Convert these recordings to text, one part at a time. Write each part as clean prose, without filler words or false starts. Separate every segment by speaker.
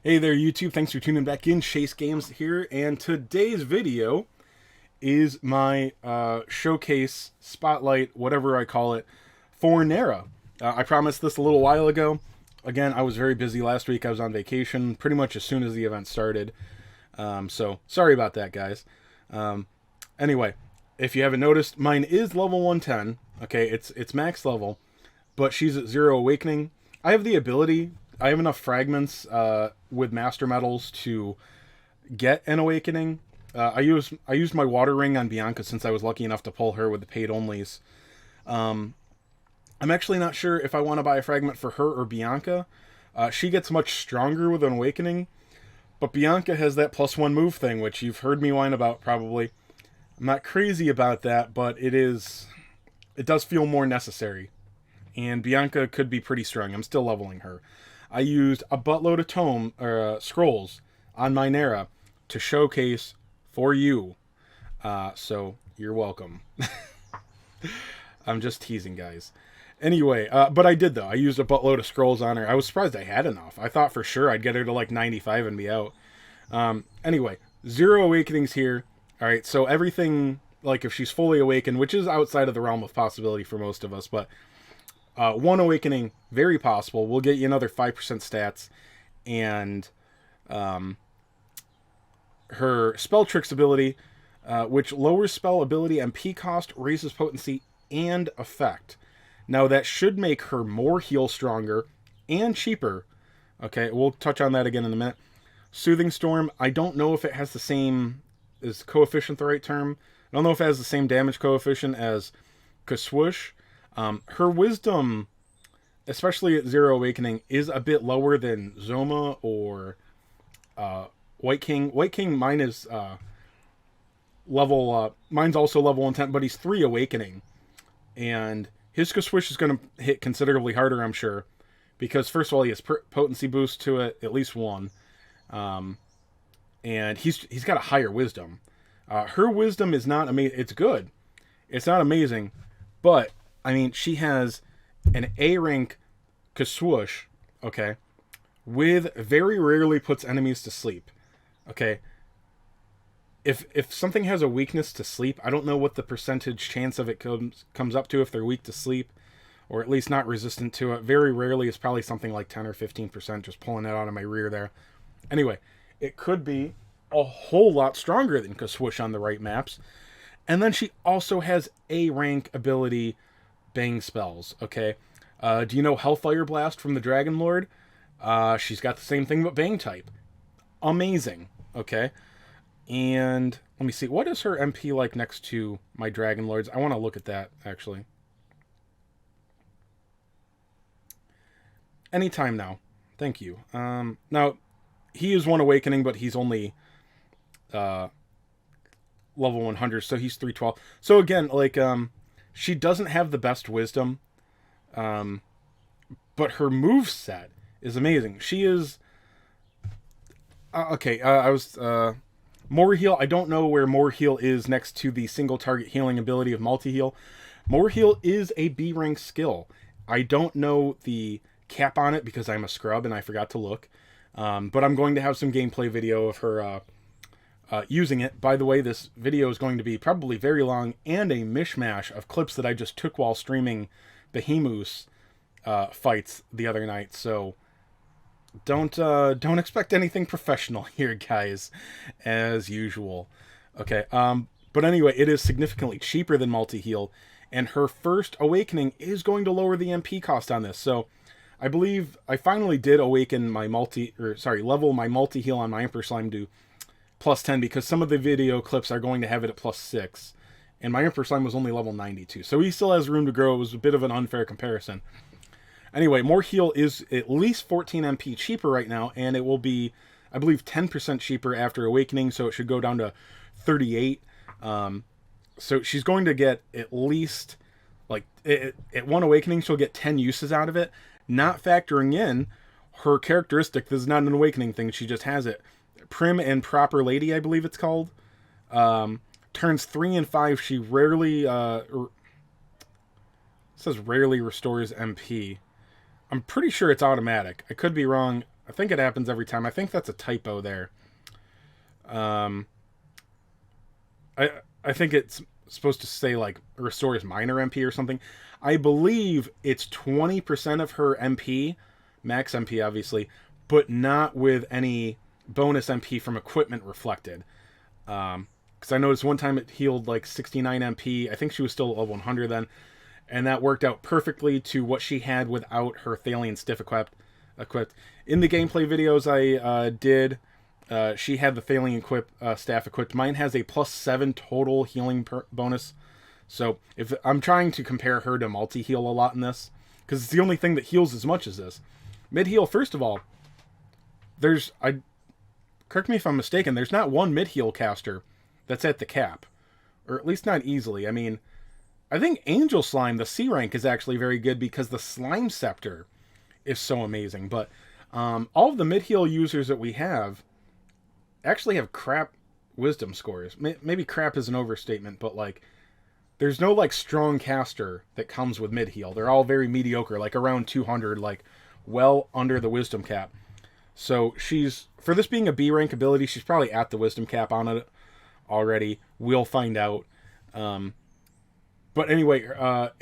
Speaker 1: Hey there, YouTube. Thanks for tuning back in. Chase Games here, and today's video is my showcase, spotlight, whatever I call it, for Nera. I promised this a little while ago. Again, I was very busy last week. I was on vacation pretty much as soon as the event started. So, sorry about that, guys. Um, anyway, if you haven't noticed, mine is level 110. Okay, it's max level, but she's at 0 awakening. I have the ability, I have enough fragments with master metals to get an awakening. I used my water ring on Bianca since I was lucky enough to pull her with the paid onlys. I'm actually not sure if I want to buy a fragment for her or Bianca. She gets much stronger with an awakening, but Bianca has that +1 move thing, which you've heard me whine about probably. I'm not crazy about that, but it does feel more necessary. And Bianca could be pretty strong. I'm still leveling her. I used a buttload of scrolls on my Nera to showcase for you. So you're welcome. I'm just teasing, guys. Anyway, but I did, though. I used a buttload of scrolls on her. I was surprised I had enough. I thought for sure I'd get her to like 95 and be out. Anyway, 0 awakenings here. All right, so everything, like if she's fully awakened, which is outside of the realm of possibility for most of us, but 1 awakening, very possible. We'll get you another 5% stats. And her spell tricks ability, which lowers spell ability MP cost, raises potency, and effect. Now that should make her more heal stronger and cheaper. Okay, we'll touch on that again in a minute. Soothing Storm, I don't know if it has the same, is coefficient the right term? I don't know if it has the same damage coefficient as Kaswoosh. Her wisdom, especially at 0 awakening, is a bit lower than Zoma or White King. White King, mine is mine's also level 110, but he's 3 awakening. And his Kaswish is going to hit considerably harder, I'm sure. Because, first of all, he has potency boost to it, at least 1. And he's got a higher wisdom. Her wisdom is not amazing. It's good. It's not amazing. But, I mean, she has an A rank Kaswoosh, okay, with very rarely puts enemies to sleep. Okay. If something has a weakness to sleep, I don't know what the percentage chance of it comes up to if they're weak to sleep, or at least not resistant to it. Very rarely, it's probably something like 10 or 15%, just pulling it out of my rear there. Anyway, it could be a whole lot stronger than Kaswoosh on the right maps. And then she also has A rank ability bang spells, okay? Do you know Hellfire Blast from the Dragon Lord? She's got the same thing but bang type. Amazing, okay? And let me see, what is her MP like next to my Dragon Lords? I want to look at that, actually. Anytime now. Thank you. Now, he is 1 awakening, but he's only level 100, so he's 312. So again, like, she doesn't have the best wisdom, but her move set is amazing. She is... okay, I was... More heal, I don't know where more heal is next to the single target healing ability of multi-heal. More heal is a B rank skill. I don't know the cap on it because I'm a scrub and I forgot to look. But I'm going to have some gameplay video of her using it. By the way, this video is going to be probably very long and a mishmash of clips that I just took while streaming Behemoth's fights the other night. So don't expect anything professional here, guys, as usual. Okay, but anyway, it is significantly cheaper than multi-heal, and her first awakening is going to lower the MP cost on this. So I believe I finally did awaken my level my multi-heal on my Emperor Slime to +10, because some of the video clips are going to have it at +6, and my Emperor Slime was only level 92, so he still has room to grow. It was a bit of an unfair comparison. Anyway, more heal is at least 14 MP cheaper right now, and it will be, I believe, 10% cheaper after awakening, so it should go down to 38. So she's going to get at least, like, at 1 awakening, she'll get 10 uses out of it, not factoring in her characteristic. This is not an awakening thing, she just has it. Prim and Proper Lady, I believe it's called. Turns 3 and 5, she rarely, says rarely restores MP. I'm pretty sure it's automatic. I could be wrong. I think it happens every time. I think that's a typo there. Um, I think it's supposed to say like restores minor MP or something. I believe it's 20% of her MP, max MP obviously, but not with any bonus MP from equipment reflected. Because I noticed one time it healed like 69 MP. I think she was still at level 100 then, and that worked out perfectly to what she had without her Thalian Stiff equipped. In the gameplay videos I did, she had the Thalian staff equipped. Mine has a +7 total healing bonus. So if I'm trying to compare her to multi-heal a lot in this, because it's the only thing that heals as much as this. Mid-heal, first of all, correct me if I'm mistaken, there's not one mid-heal caster that's at the cap. Or at least not easily. I mean, I think Angel Slime, the C rank, is actually very good because the Slime Scepter is so amazing. But all of the mid-heal users that we have actually have crap wisdom scores. Maybe crap is an overstatement, but like, there's no like strong caster that comes with mid-heal. They're all very mediocre, like around 200, like well under the wisdom cap. So for this being a B rank ability, she's probably at the wisdom cap on it already. We'll find out. But anyway,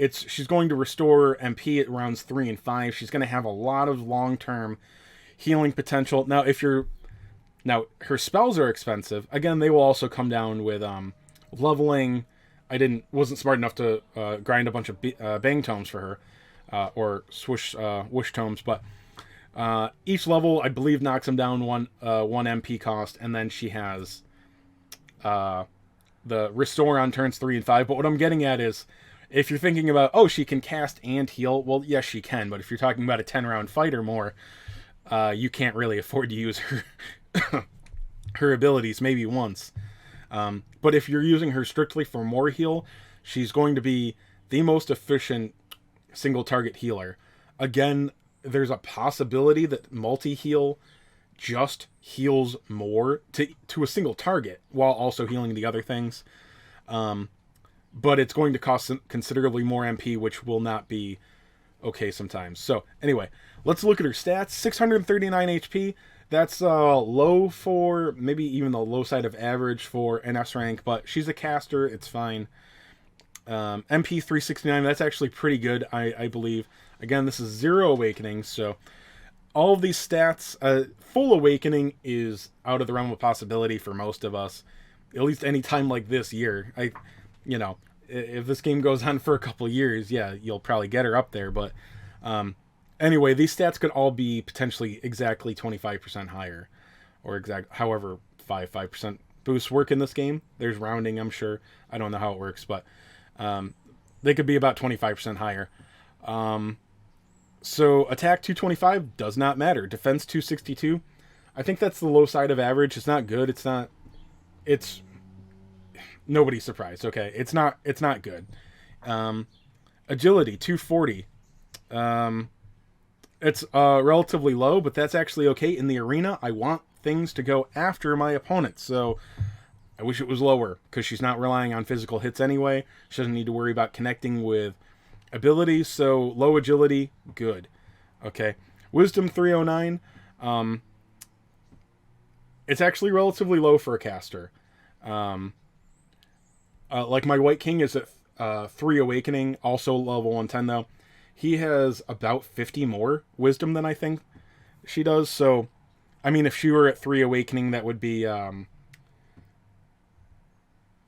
Speaker 1: she's going to restore MP at rounds 3 and 5. She's going to have a lot of long-term healing potential. Now her spells are expensive. Again, they will also come down with leveling. I wasn't smart enough to grind a bunch of bang tomes for her, or whoosh tomes, but each level I believe knocks them down one MP cost, and then she has the restore on turns 3 and 5. But what I'm getting at is, if you're thinking about, oh, she can cast and heal, well, yes, she can. But if you're talking about a 10-round fight or more, you can't really afford to use her her abilities maybe once. But if you're using her strictly for more heal, she's going to be the most efficient single target healer. Again, there's a possibility that multi-heal just heals more to a single target while also healing the other things. But it's going to cost considerably more MP, which will not be okay sometimes. So anyway, let's look at her stats. 639 HP. That's low for, maybe even the low side of average for an S rank, but she's a caster. It's fine. MP 369, that's actually pretty good, I believe. Again, this is 0 awakening, so all of these stats, full awakening is out of the realm of possibility for most of us, at least any time like this year. If this game goes on for a couple years, yeah, you'll probably get her up there, but anyway, these stats could all be potentially exactly 25% higher, or however 5% boosts work in this game. There's rounding, I'm sure. I don't know how it works, but they could be about 25% higher. So attack 225 does not matter. Defense 262, I think that's the low side of average. It's not good. It's nobody's surprised. Okay, it's not good. Agility 240. It's relatively low, but that's actually okay. In the arena, I want things to go after my opponent, so I wish it was lower, because she's not relying on physical hits anyway. She doesn't need to worry about connecting with abilities, so low agility, good. Okay. Wisdom 309. It's actually relatively low for a caster. Like my White King is at 3 awakening, also level 110 though. He has about 50 more wisdom than I think she does, so I mean, if she were at 3 awakening, that would be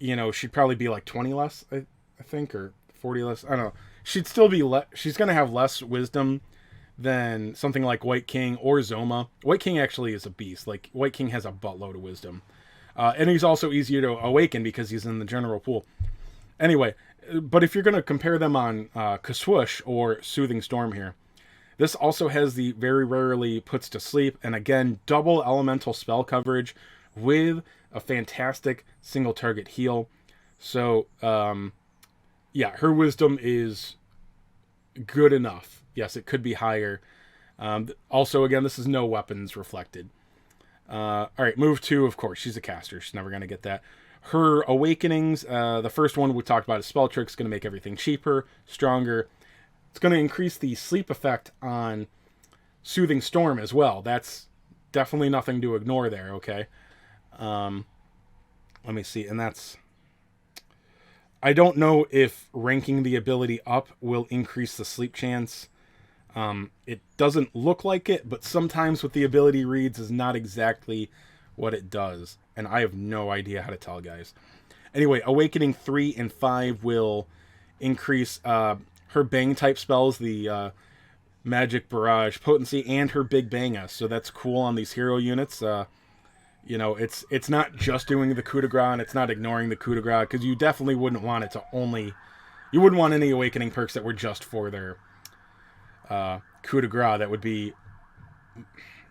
Speaker 1: she'd probably be like 20 less, I think, or 40 less. I don't know. She'd still be she's going to have less wisdom than something like White King or Zoma. White King actually is a beast. Like, White King has a buttload of wisdom. And he's also easier to awaken because he's in the general pool. Anyway, but if you're going to compare them on Kaswoosh or Soothing Storm here, this also has the very rarely puts to sleep, and again, double elemental spell coverage with a fantastic single target heal. So, yeah, her wisdom is good enough. Yes, it could be higher. Also, again, this is no weapons reflected. All right, move 2, of course, she's a caster. She's never going to get that. Her awakenings, the first one we talked about is Spell Trick. It's going to make everything cheaper, stronger. It's going to increase the sleep effect on Soothing Storm as well. That's definitely nothing to ignore there, okay? Um, let me see. And that's... I don't know if ranking the ability up will increase the sleep chance. It doesn't look like it, but sometimes what the ability reads is not exactly what it does. And I have no idea how to tell, guys. Anyway, Awakening 3 and 5 will increase her Bang type spells, the Magic Barrage potency, and her Big Banga. So that's cool on these hero units. It's not just doing the coup de grace, and it's not ignoring the coup de grace, because you definitely wouldn't want it to only... You wouldn't want any Awakening perks that were just for their coup de grace. That would be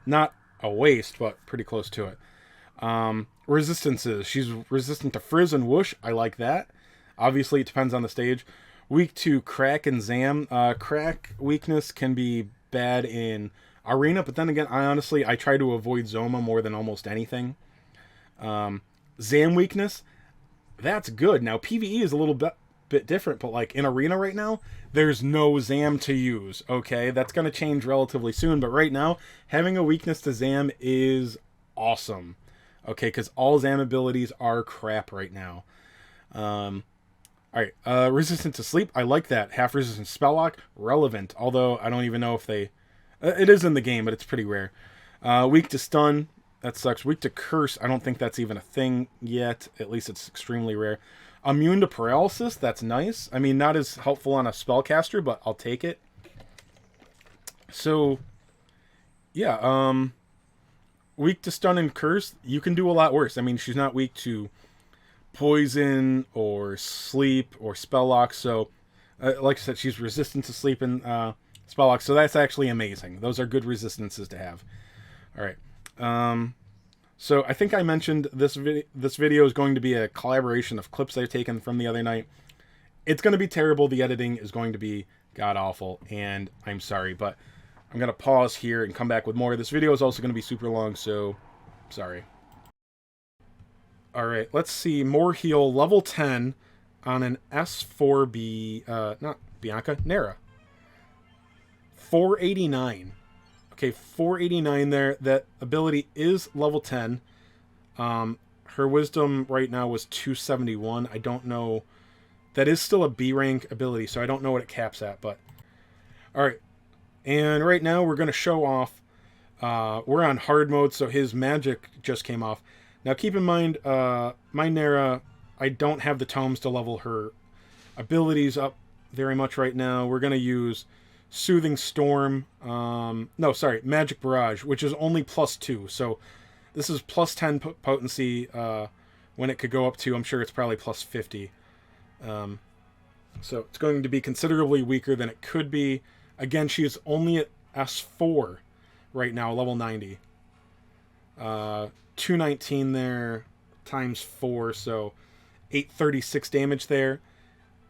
Speaker 1: not a waste, but pretty close to it. Resistances. She's resistant to Frizz and Whoosh. I like that. Obviously, it depends on the stage. Weak to Crack and Zam. Crack weakness can be bad in Arena, but then again, I try to avoid Zoma more than almost anything. Zam weakness, that's good. Now, PvE is a little bit different, but like in Arena right now, there's no Zam to use, okay? That's going to change relatively soon, but right now, having a weakness to Zam is awesome, okay? Because all Zam abilities are crap right now. Alright, resistant to sleep, I like that. Half resistant spell lock, relevant, although I don't even know if they... It is in the game, but it's pretty rare. Weak to stun, that sucks. Weak to curse, I don't think that's even a thing yet. At least it's extremely rare. Immune to paralysis, that's nice. I mean, not as helpful on a spellcaster, but I'll take it. So, yeah, weak to stun and curse, you can do a lot worse. I mean, she's not weak to poison or sleep or spell lock, so like I said, she's resistant to sleep and spell lock, so that's actually amazing. Those are good resistances to have. All right, so I think I mentioned this video is going to be a collaboration of clips I've taken from the other night. It's going to be terrible. The editing is going to be god awful, and I'm sorry, but I'm going to pause here and come back with more. This video is also going to be super long, so sorry. Alright, let's see. More heal, level 10 on an S4B, not Bianca, Nera. 489. Okay, 489 there. That ability is level 10. Her wisdom right now was 271. I don't know. That is still a B rank ability, so I don't know what it caps at, but... Alright, and right now we're going to show off... we're on hard mode, so his magic just came off. Now, keep in mind, my Nera, I don't have the tomes to level her abilities up very much right now. We're going to use Soothing Storm. Magic Barrage, which is only +2. So this is +10 potency when it could go up to, I'm sure it's probably +50. So it's going to be considerably weaker than it could be. Again, she is only at S4 right now, level 90. 219 there times 4, so 836 damage there.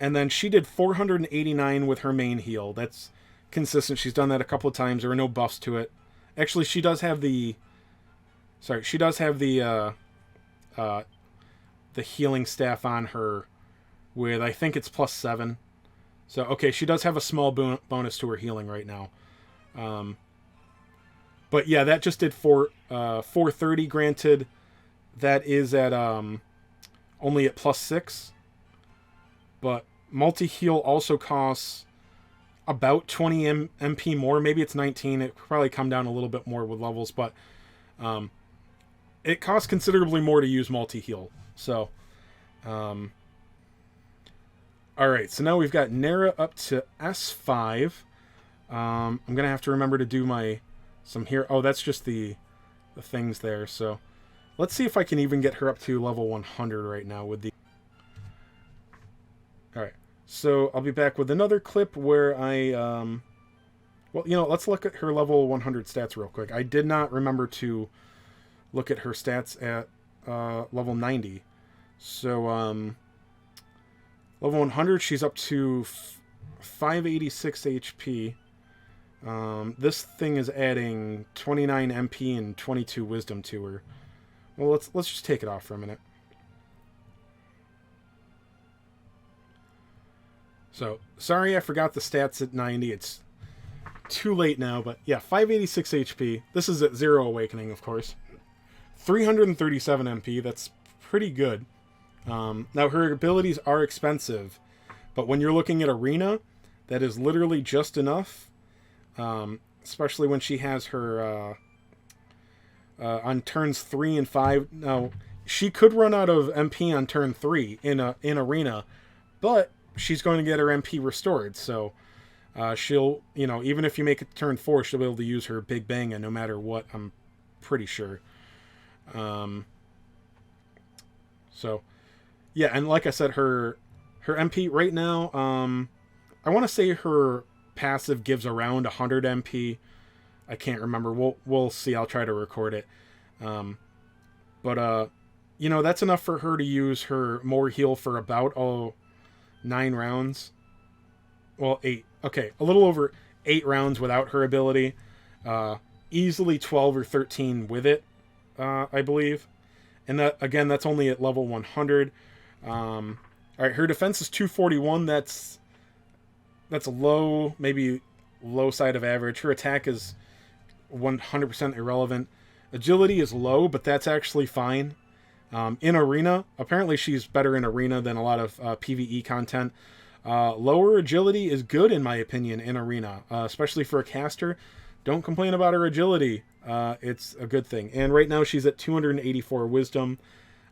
Speaker 1: And then she did 489 with her main heal. That's consistent. She's done that a couple of times. There are no buffs to it. Actually, she does have the... Sorry, she does have the healing staff on her with, I think it's +7. So, okay, she does have a small bonus to her healing right now. But yeah, that just did 430. Granted, that is at only at +6. But multi-heal also costs about 20 MP more. Maybe it's 19. It could probably come down a little bit more with levels, but it costs considerably more to use multi-heal. So, alright, so now we've got Nera up to S5. I'm going to have to remember to do some here. Oh, that's just the things there. So let's see if I can even get her up to level 100 right now with the... Alright, so I'll be back with another clip where I... Well, let's look at her level 100 stats real quick. I did not remember to look at her stats at level 90. So, level 100, she's up to 586 HP. This thing is adding 29 MP and 22 wisdom to her. Well, let's just take it off for a minute. So, sorry I forgot the stats at 90. It's too late now, but yeah, 586 HP. This is at 0 awakening, of course. 337 MP, that's pretty good. Now, her abilities are expensive, but when you're looking at Arena, that is literally just enough, especially when she has her on turns 3 and 5. Now, she could run out of MP on turn 3 in Arena, but she's going to get her MP restored, so she'll, even if you make it turn 4, she'll be able to use her Big Bang no matter what, I'm pretty sure. So, yeah, and like I said, her MP right now, I want to say her passive gives around 100 MP. I can't remember. We'll see. I'll try to record it. But that's enough for her to use her more heal for about 9 rounds. Well, 8. Okay, a little over 8 rounds without her ability. Easily 12 or 13 with it, I believe. And that, again, that's only at level 100. All right, her defense is 241. That's low, maybe low side of average. Her attack is 100% irrelevant. Agility is low, but that's actually fine. In Arena, apparently she's better in Arena than a lot of PvE content. Lower agility is good, in my opinion, in Arena, especially for a caster. Don't complain about her agility. It's a good thing. And right now she's at 284 wisdom.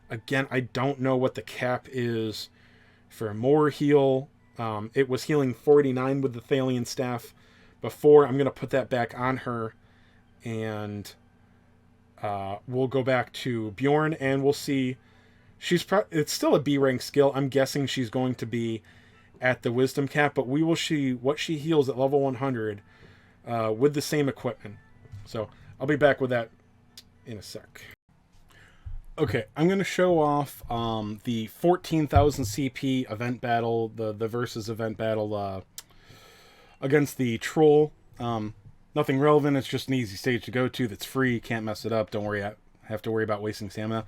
Speaker 1: Again, I don't know what the cap is for more heal. It was healing 49 with the Thalian staff before. I'm going to put that back on her, and we'll go back to Bjorn, and we'll see. It's still a B rank skill. I'm guessing she's going to be at the wisdom cap, but we will see what she heals at level 100 with the same equipment. So I'll be back with that in a sec. Okay, I'm going to show off the 14,000 CP event battle, the versus event battle against the troll. Nothing relevant, it's just an easy stage to go to that's free, can't mess it up, don't have to worry about wasting stamina.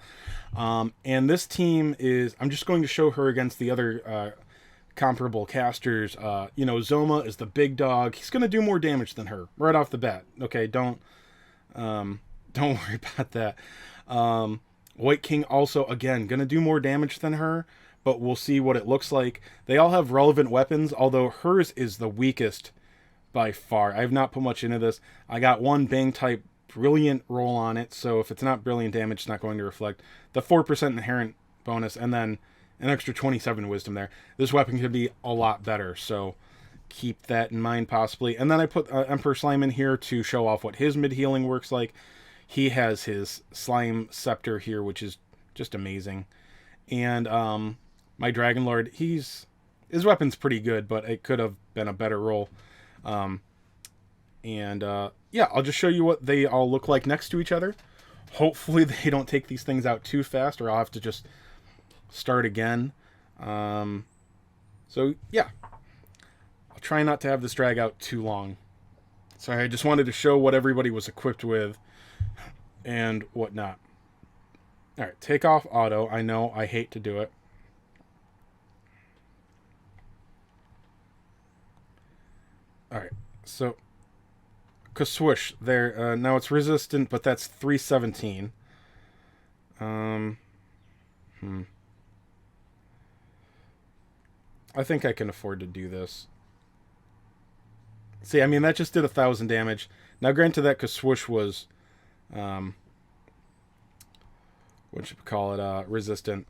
Speaker 1: And this team is, I'm just going to show her against the other comparable casters. Zoma is the big dog. He's going to do more damage than her right off the bat. Okay, don't worry about that. White King also, again, going to do more damage than her, but we'll see what it looks like. They all have relevant weapons, although hers is the weakest by far. I have not put much into this. I got one Bang type brilliant roll on it, so if it's not brilliant damage, it's not going to reflect. The 4% inherent bonus, and then an extra 27 wisdom there. This weapon could be a lot better, so keep that in mind possibly. And then I put Emperor Slime in here to show off what his mid-healing works like. He has his Slime Scepter here, which is just amazing. And my Dragon Lord, his weapon's pretty good, but it could have been a better roll. Yeah, I'll just show you what they all look like next to each other. Hopefully they don't take these things out too fast, or I'll have to just start again. So yeah, I'll try not to have this drag out too long. Sorry, I just wanted to show what everybody was equipped with and whatnot. Alright, take off auto. I know, I hate to do it. Alright, so Kaswoosh there. Now it's resistant, but that's 317. I think I can afford to do this. See, I mean, that just did 1,000 damage. Now, granted, that Kaswoosh was, what should we call it, resistant.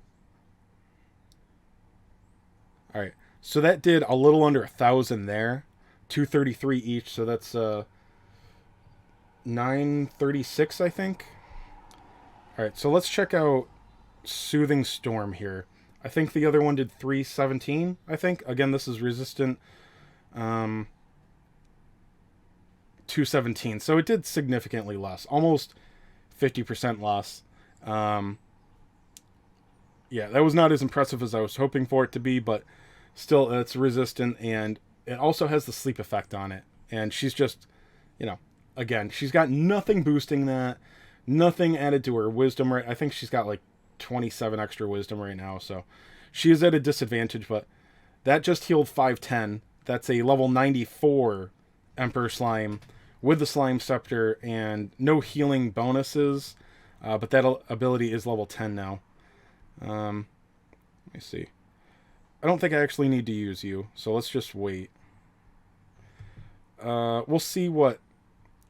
Speaker 1: Alright, so that did a little under 1,000 there. 233 each, so that's 936, I think. Alright, so let's check out Soothing Storm here. I think the other one did 317, I think. Again, this is resistant. 217. So it did significantly less. Almost 50% less. Yeah, that was not as impressive as I was hoping for it to be, but still, it's resistant, and it also has the sleep effect on it. And she's just, again, she's got nothing boosting that. Nothing added to her wisdom. Right? I think she's got like 27 extra wisdom right now, so she is at a disadvantage, but that just healed 510. That's a level 94 Emperor Slime with the Slime Scepter and no healing bonuses, but that ability is level 10 now. Let me see. I don't think I actually need to use you, so let's just wait. We'll see what...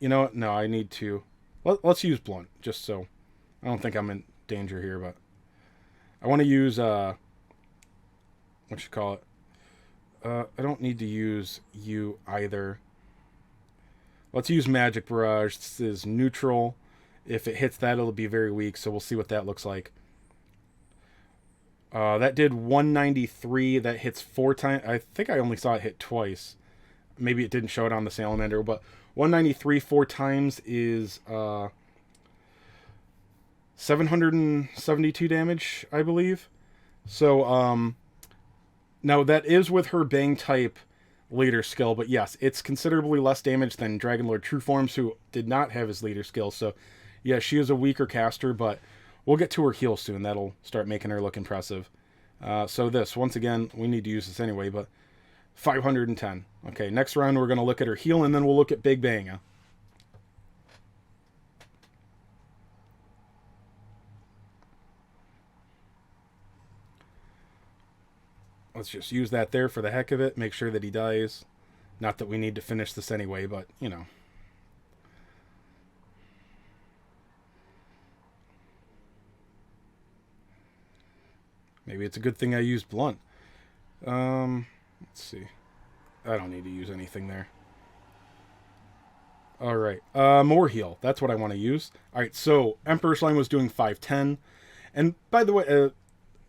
Speaker 1: You know what? No, I need to... Let's use Blunt, just so... I don't think I'm in danger here, but... I want to use, what you call it? I don't need to use you either. Let's use Magic Barrage. This is neutral. If it hits that, it'll be very weak, so we'll see what that looks like. That did 193. That hits 4 times. I think I only saw it hit twice. Maybe it didn't show it on the Salamander, but 193 4 times is 772 damage, I believe. So, now that is with her Bang type leader skill, but yes, it's considerably less damage than Dragonlord True Forms, who did not have his leader skill. So, yeah, she is a weaker caster, but we'll get to her heal soon. That'll start making her look impressive. So this, once again, we need to use this anyway, but 510. Okay, next round we're going to look at her heal, and then we'll look at Big Bang. Let's just use that there for the heck of it. Make sure that he dies. Not that we need to finish this anyway, but, you know. Maybe it's a good thing I used Blunt. Let's see. I don't need to use anything there. Alright, more heal. That's what I want to use. Alright, so Emperor Slime was doing 510. And by the way,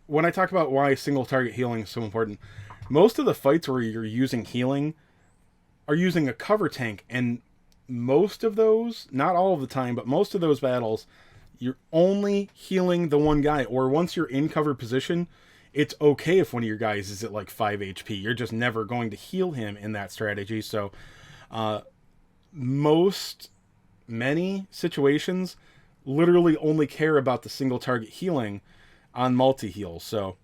Speaker 1: when I talk about why single target healing is so important, most of the fights where you're using healing are using a cover tank, and most of those, not all of the time, but most of those battles, you're only healing the one guy, or once you're in cover position, it's okay if one of your guys is at like 5 HP. You're just never going to heal him in that strategy. So, many situations literally only care about the single target healing on multi-heal. So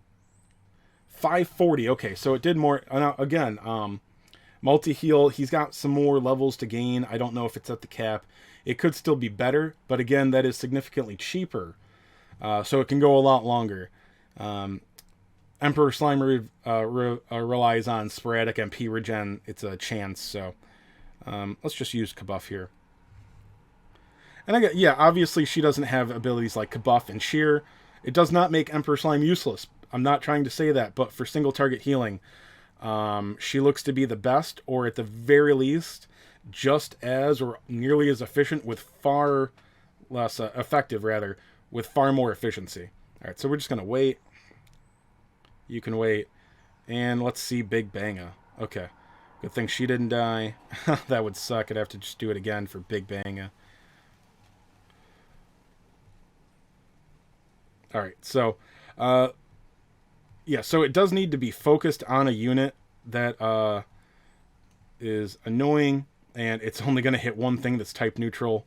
Speaker 1: 540. Okay, so it did more. Again, multi-heal, he's got some more levels to gain. I don't know if it's at the cap. It could still be better, but again, that is significantly cheaper. So it can go a lot longer. Emperor Slime relies on sporadic MP regen. It's a chance, so let's just use Kabuff here. And again, yeah, obviously she doesn't have abilities like Kabuff and Shear. It does not make Emperor Slime useless. I'm not trying to say that, but for single target healing, she looks to be the best, or at the very least, just as or nearly as efficient with far less effective, rather, with far more efficiency. All right, so we're just gonna wait. You can wait, and let's see Big Banga. Okay, good thing she didn't die. That would suck. I'd have to just do it again for Big Banga. All right, so yeah, so it does need to be focused on a unit that is annoying, and it's only going to hit one thing that's type neutral.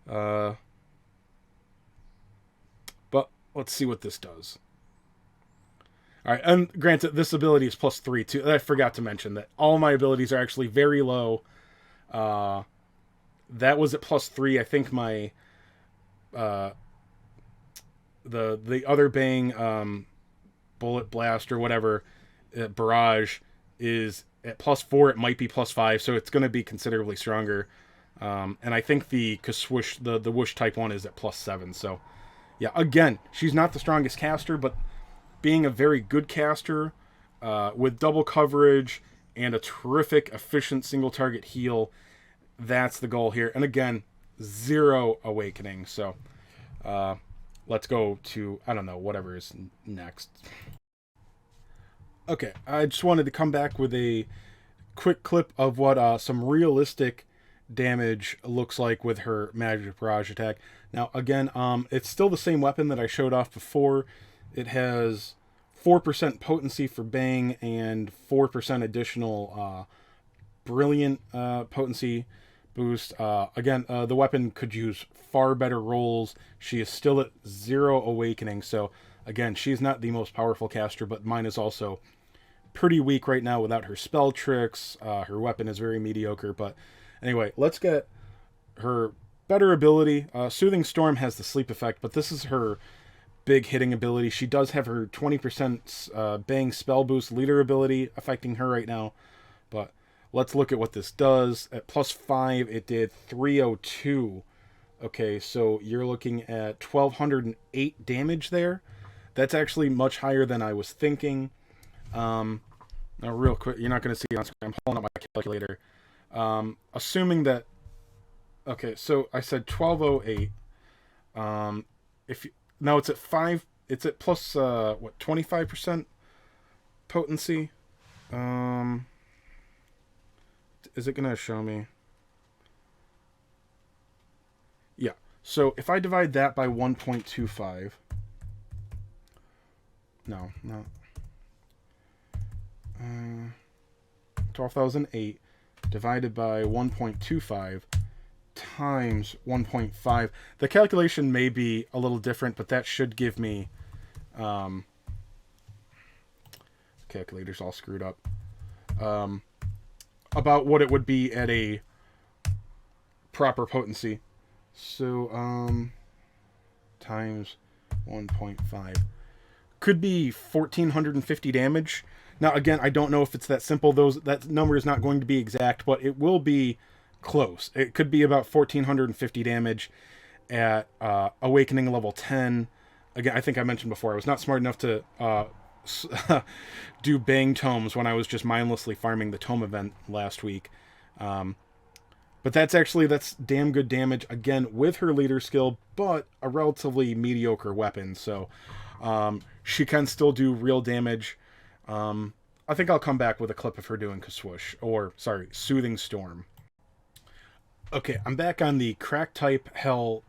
Speaker 1: But let's see what this does. All right, and granted, this ability is +3 too. I forgot to mention that all my abilities are actually very low. That was at +3. I think my the other Bang Bullet Blast or whatever Barrage is at +4. It might be +5, so it's going to be considerably stronger. And I think the Kaswoosh, the Whoosh type one, is at +7. So yeah, again, she's not the strongest caster, but being a very good caster with double coverage and a terrific efficient single target heal, that's the goal here. And again, 0 awakening. So let's go to, I don't know, whatever is next. Okay, I just wanted to come back with a quick clip of what some realistic damage looks like with her Magic Barrage attack. Now, again, it's still the same weapon that I showed off before. It has 4% potency for Bang and 4% additional brilliant potency boost. Again, the weapon could use far better rolls. She is still at 0 awakening, so again, she's not the most powerful caster, but mine is also pretty weak right now without her spell tricks. Her weapon is very mediocre, but Anyway, let's get her better ability. Soothing Storm has the sleep effect, but this is her big hitting ability. She does have her 20% Bang spell boost leader ability affecting her right now. But let's look at what this does. At +5, it did 302. Okay, so you're looking at 1,208 damage there. That's actually much higher than I was thinking. Now, real quick, you're not going to see it on screen. I'm pulling up my calculator. Assuming that... Okay, so I said 1,208. Now it's at 5... It's at plus, 25% potency? Is it going to show me? Yeah. So if I divide that by 1.25... No, not... 12,008 divided by 1.25 times 1.5. The calculation may be a little different, but that should give me... calculator's all screwed up. About what it would be at a proper potency. So, times 1.5. Could be 1,450 damage. Now, again, I don't know if it's that simple. That number is not going to be exact, but it will be close. It could be about 1,450 damage at Awakening level 10. Again, I think I mentioned before, I was not smart enough to do Bang Tomes when I was just mindlessly farming the Tome event last week. But that's damn good damage, again, with her leader skill, but a relatively mediocre weapon, so she can still do real damage. I think I'll come back with a clip of her doing Soothing Storm. Okay, I'm back on the Crack Type Hell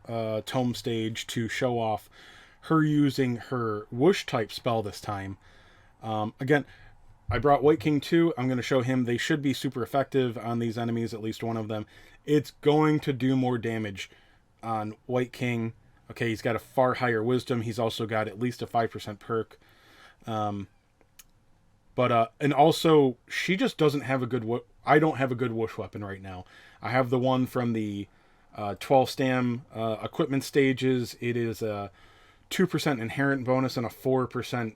Speaker 1: Tome stage to show off her using her Whoosh type spell this time. Again, I brought White King 2. I'm going to show him they should be super effective on these enemies, at least one of them. It's going to do more damage on White King. Okay, he's got a far higher wisdom. He's also got at least a 5% perk. And also, she just doesn't have a good... I don't have a good Whoosh weapon right now. I have the one from the 12 stam equipment stages. It is a 2% inherent bonus and a 4%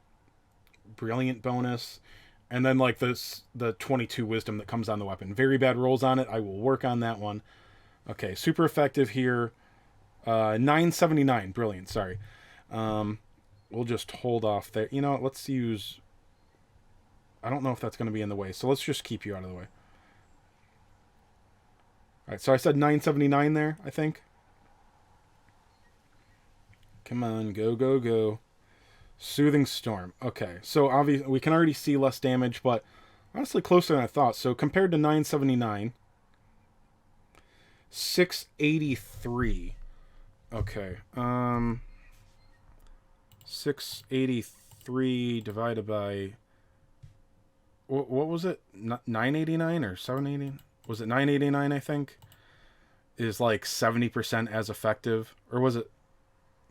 Speaker 1: brilliant bonus. And then, like, the 22 wisdom that comes on the weapon. Very bad rolls on it. I will work on that one. Okay, super effective here. 979. Brilliant, sorry. We'll just hold off there. You know, let's use... I don't know if that's going to be in the way, so let's just keep you out of the way. Alright, so I said 979 there, I think. Come on, go, go, go. Soothing Storm. Okay, so obviously we can already see less damage, but honestly closer than I thought. So compared to 979, 683. Okay, 683 divided by... What was it? 989 or 780? Was it 989, I think? Is like 70% as effective. Or was it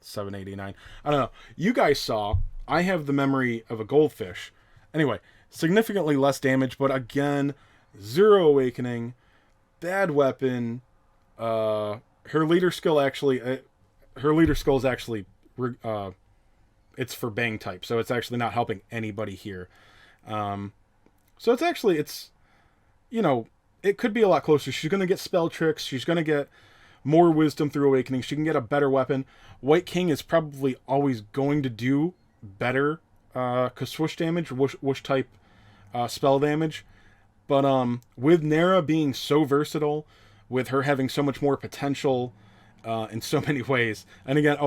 Speaker 1: 789? I don't know. You guys saw, I have the memory of a goldfish. Anyway, significantly less damage, but again, 0 awakening, bad weapon. Her leader skill is actually, it's for Bang type, so it's actually not helping anybody here. So it's you know, it could be a lot closer. She's going to get spell tricks. She's going to get more wisdom through awakening. She can get a better weapon. White King is probably always going to do better Swoosh damage, Whoosh type spell damage. But with Nera being so versatile, with her having so much more potential in so many ways, and again,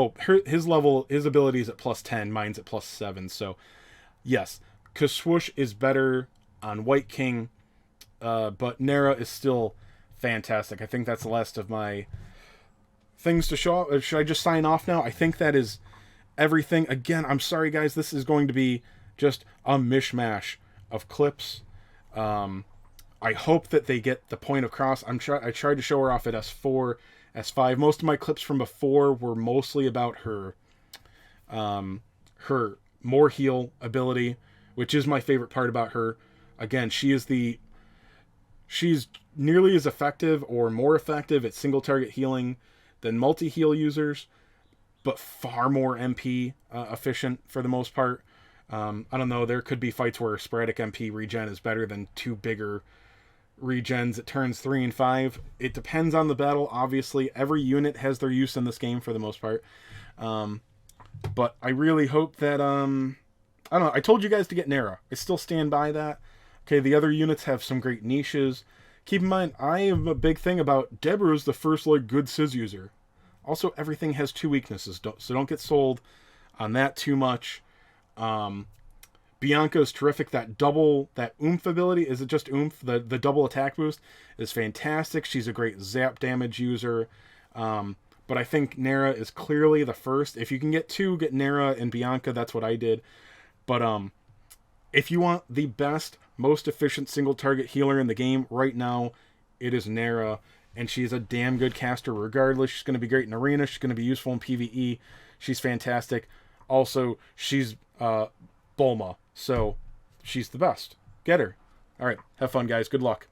Speaker 1: his ability is at +10, mine's at +7. So yes, Swoosh is better on White King, but Nera is still fantastic. I think that's the last of my things to show. Should I just sign off now? I think that is everything. Again, I'm sorry, guys. This is going to be just a mishmash of clips. I hope that they get the point across. I tried to show her off at S4, S5. Most of my clips from before were mostly about her more heal ability, which is my favorite part about her. Again, she is the She's nearly as effective or more effective at single target healing than multi-heal users, but far more MP efficient for the most part. I don't know, there could be fights where sporadic MP regen is better than two bigger regens at turns 3 and 5. It depends on the battle, obviously. Every unit has their use in this game for the most part. But I really hope that, I don't know, I told you guys to get Nera. I still stand by that. Okay, the other units have some great niches. Keep in mind, I am a big thing about Deborah's the first, like, good Sizz user. Also, everything has 2 weaknesses, so don't get sold on that too much. Bianca is terrific. That oomph ability, is it just oomph? The double attack boost is fantastic. She's a great zap damage user. But I think Nera is clearly the first. If you can get 2, get Nera and Bianca. That's what I did. But if you want the best, most efficient single target healer in the game right now, it is Nera. And she's a damn good caster regardless. She's going to be great in Arena. She's going to be useful in PvE. She's fantastic. Also, she's Bulma. So, she's the best. Get her. Alright, have fun, guys. Good luck.